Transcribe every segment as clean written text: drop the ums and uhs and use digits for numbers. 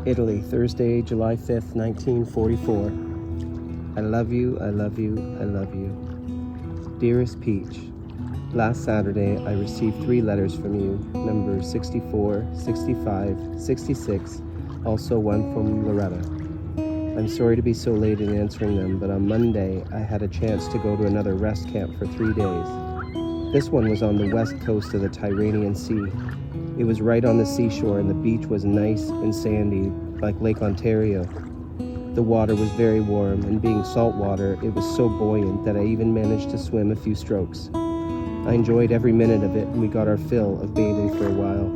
Italy, Thursday, July 5th, 1944. I love you, I love you, I love you. Dearest Peach, last Saturday I received 3 letters from you, numbers 64, 65, 66, also one from Loretta. I'm sorry to be so late in answering them, but on Monday I had a chance to go to another rest camp for 3 days. This one was on the west coast of the Tyrrhenian Sea. It was right on the seashore and the beach was nice and sandy, like Lake Ontario. The water was very warm, and being salt water, it was so buoyant that I even managed to swim a few strokes. I enjoyed every minute of it, and we got our fill of bathing for a while.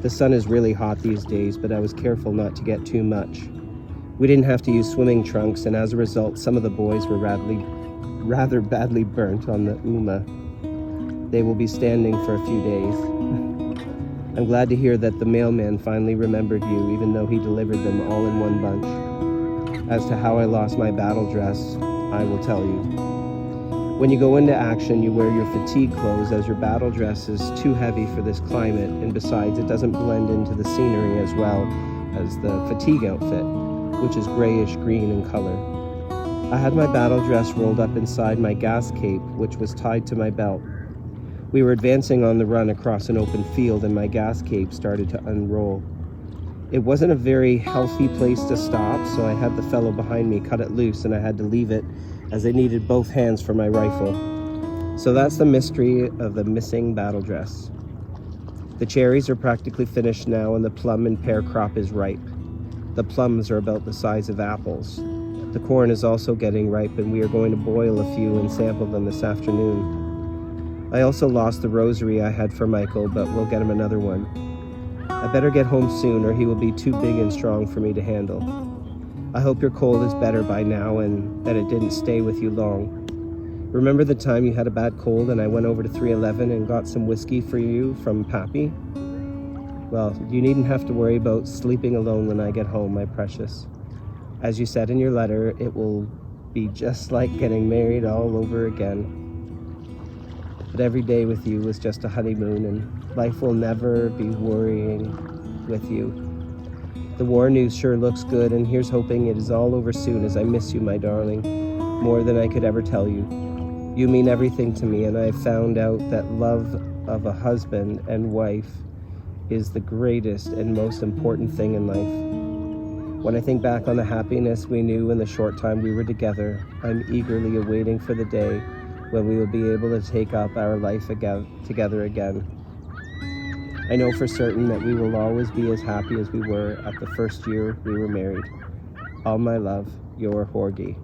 The sun is really hot these days, but I was careful not to get too much. We didn't have to use swimming trunks, and as a result, some of the boys were rather badly burnt on the Uma. They will be standing for a few days. I'm glad to hear that the mailman finally remembered you, even though he delivered them all in one bunch. As to how I lost my battle dress, I will tell you. When you go into action, you wear your fatigue clothes, as your battle dress is too heavy for this climate, and besides, it doesn't blend into the scenery as well as the fatigue outfit, which is grayish-green in color. I had my battle dress rolled up inside my gas cape, which was tied to my belt. We were advancing on the run across an open field, and my gas cape started to unroll. It wasn't a very healthy place to stop, so I had the fellow behind me cut it loose, and I had to leave it as I needed both hands for my rifle. So that's the mystery of the missing battle dress. The cherries are practically finished now, and the plum and pear crop is ripe. The plums are about the size of apples. The corn is also getting ripe, and we are going to boil a few and sample them this afternoon. I also lost the rosary I had for Michael, but we'll get him another one. I better get home soon, or he will be too big and strong for me to handle. I hope your cold is better by now and that it didn't stay with you long. Remember the time you had a bad cold and I went over to 311 and got some whiskey for you from Pappy? Well, you needn't have to worry about sleeping alone when I get home, my precious. As you said in your letter, it will be just like getting married all over again. But every day with you was just a honeymoon, and life will never be worrying with you. The war news sure looks good, and here's hoping it is all over soon, as I miss you, my darling, more than I could ever tell you. You mean everything to me, and I have found out that love of a husband and wife is the greatest and most important thing in life. When I think back on the happiness we knew in the short time we were together, I'm eagerly awaiting for the day when we will be able to take up our life together again. I know for certain that we will always be as happy as we were at the first year we were married. All my love, your Jorge.